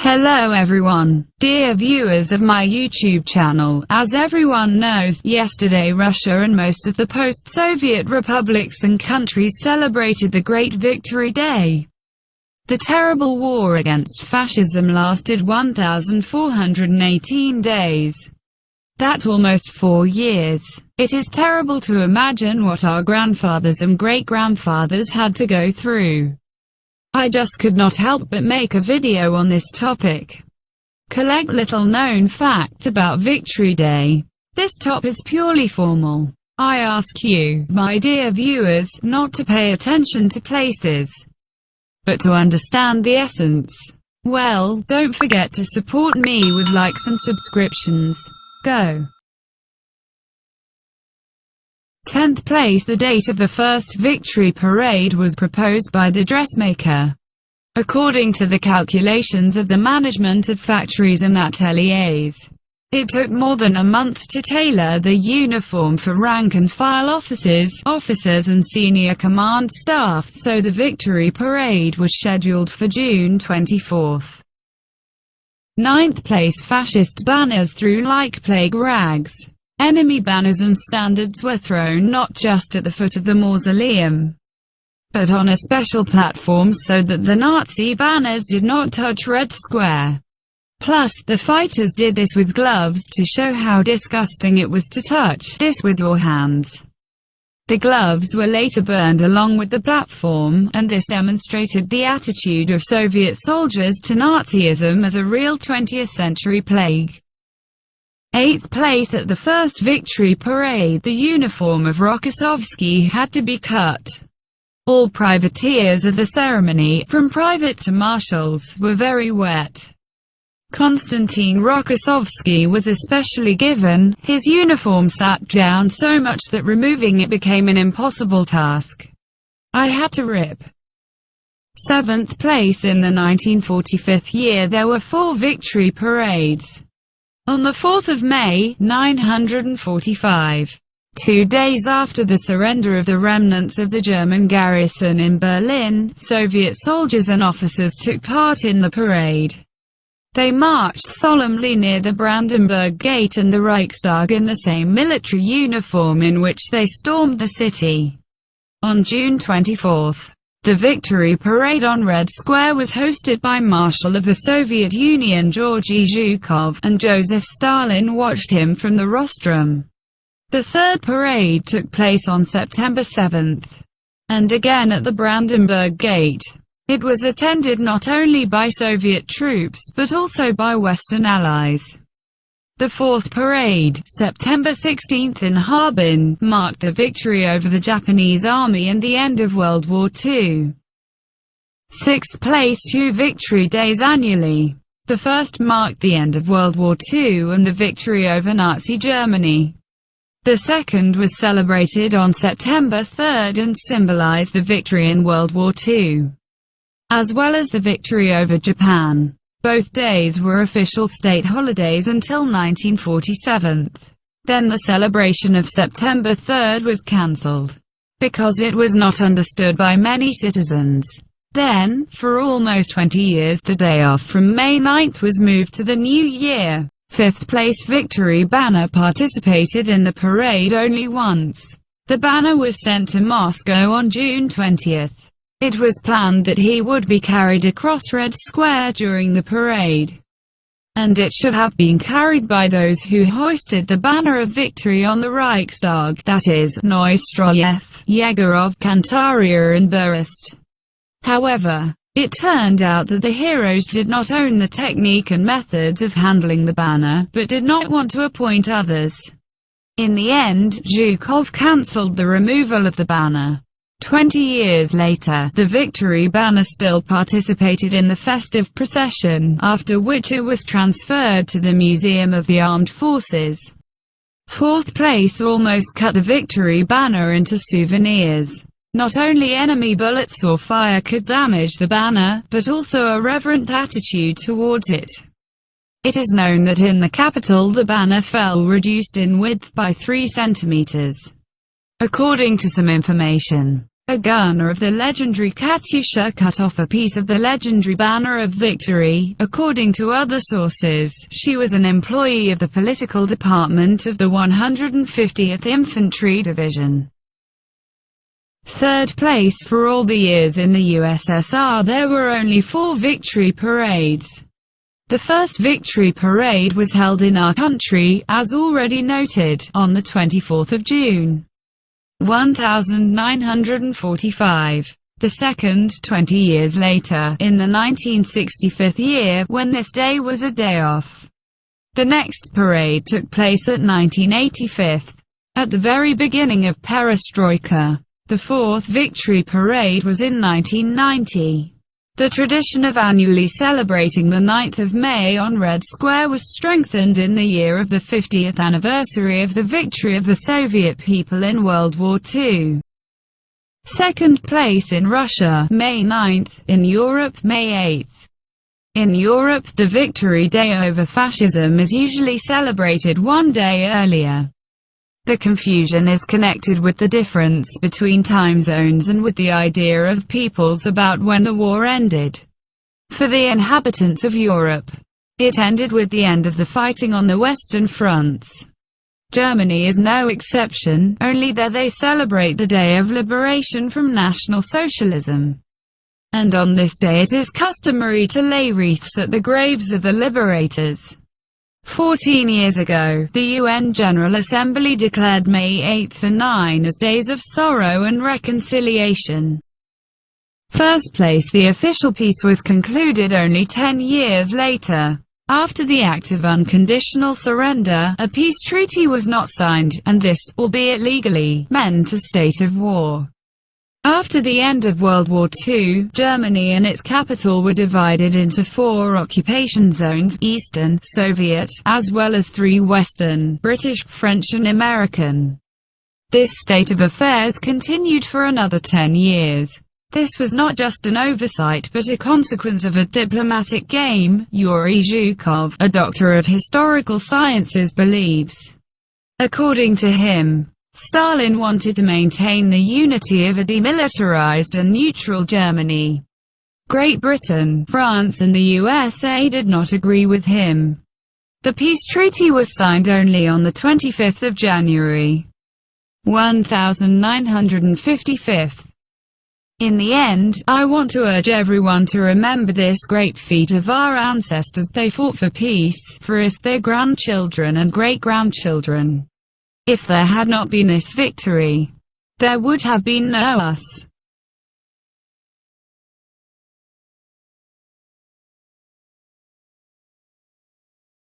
Hello everyone, dear viewers of my YouTube channel. As everyone knows, yesterday Russia and most of the post-Soviet republics and countries celebrated the Great Victory Day. The terrible war against fascism lasted 1,418 days. That's almost 4 years. It is terrible to imagine what our grandfathers and great-grandfathers had to go through. I just could not help but make a video on this topic. Collect little known fact about Victory Day. This top is purely formal. I ask you, my dear viewers, not to pay attention to places, but to understand the essence. Well, don't forget to support me with likes and subscriptions. Go! 10th place. The date of the first victory parade was proposed by the dressmaker. According to the calculations of the management of factories and ateliers, it took more than a month to tailor the uniform for rank-and-file officers and senior command staff, so the victory parade was scheduled for June 24. 9th place. Fascist banners threw like plague rags. Enemy banners and standards were thrown not just at the foot of the mausoleum, but on a special platform so that the Nazi banners did not touch Red Square. Plus, the fighters did this with gloves to show how disgusting it was to touch this with your hands. The gloves were later burned along with the platform, and this demonstrated the attitude of Soviet soldiers to Nazism as a real 20th century plague. 8th place. At the first victory parade, the uniform of Rokossovsky had to be cut. All privateers at the ceremony, from private to marshals, were very wet. Konstantin Rokossovsky was especially given. His uniform sat down so much that removing it became an impossible task. I had to rip. 7th place. In the 1945 year there were 4 victory parades. On the 4th of May, 945, 2 days after the surrender of the remnants of the German garrison in Berlin, Soviet soldiers and officers took part in the parade. They marched solemnly near the Brandenburg Gate and the Reichstag in the same military uniform in which they stormed the city. On June 24, the victory parade on Red Square was hosted by Marshal of the Soviet Union Georgy Zhukov, and Joseph Stalin watched him from the rostrum. The third parade took place on September 7, and again at the Brandenburg Gate. It was attended not only by Soviet troops but also by Western allies. The fourth parade, September 16 in Harbin, marked the victory over the Japanese army and the end of World War II. 6th place. 2 victory days annually. The first marked the end of World War II and the victory over Nazi Germany. The second was celebrated on September 3 and symbolized the victory in World War II, as well as the victory over Japan. Both days were official state holidays until 1947. Then the celebration of September 3 was cancelled, because it was not understood by many citizens. Then, for almost 20 years, the day off from May 9 was moved to the new year. 5th place. Victory banner participated in the parade only once. The banner was sent to Moscow on June 20. It was planned that he would be carried across Red Square during the parade, and it should have been carried by those who hoisted the banner of victory on the Reichstag, that is, Neustroyev, Yegorov, Kantaria and Burist. However, it turned out that the heroes did not own the technique and methods of handling the banner, but did not want to appoint others. In the end, Zhukov cancelled the removal of the banner. 20 years later, the victory banner still participated in the festive procession, after which it was transferred to the Museum of the Armed Forces. 4th place. Almost cut the victory banner into souvenirs. Not only enemy bullets or fire could damage the banner, but also a reverent attitude towards it. It is known that in the capital the banner fell reduced in width by 3 centimeters. According to some information, A gunner of the legendary Katyusha cut off a piece of the legendary Banner of Victory. According to other sources, she was an employee of the political department of the 150th Infantry Division. Third place. For all the years in the USSR, there were only 4 victory parades. The first victory parade was held in our country, as already noted, on the 24th of June, 1945. The second, 20 years later, in the 1965 year, when this day was a day off. The next parade took place at 1985, at the very beginning of Perestroika. The fourth victory parade was in 1990. The tradition of annually celebrating the 9th of May on Red Square was strengthened in the year of the 50th anniversary of the victory of the Soviet people in World War II. Second place in Russia, May 9th, in Europe, May 8th. In Europe, the Victory Day over fascism is usually celebrated one day earlier. The confusion is connected with the difference between time zones and with the idea of peoples about when the war ended. For the inhabitants of Europe, it ended with the end of the fighting on the Western fronts. Germany is no exception, only there they celebrate the day of liberation from National Socialism. And on this day it is customary to lay wreaths at the graves of the liberators. 14 years ago, the UN General Assembly declared May 8 and 9 as days of sorrow and reconciliation. First place. The official peace was concluded only 10 years later. After the act of unconditional surrender, a peace treaty was not signed, and this, albeit legally, meant a state of war. After the end of World War II, Germany and its capital were divided into 4 occupation zones, Eastern, Soviet, as well as 3 Western, British, French and American. This state of affairs continued for another 10 years. This was not just an oversight but a consequence of a diplomatic game, Yuri Zhukov, a doctor of historical sciences, believes. According to him, Stalin wanted to maintain the unity of a demilitarized and neutral Germany. Great Britain, France and the USA did not agree with him. The peace treaty was signed only on the 25th of January, 1955. In the end, I want to urge everyone to remember this great feat of our ancestors. They fought for peace, for us, their grandchildren and great-grandchildren. If there had not been this victory, there would have been no us.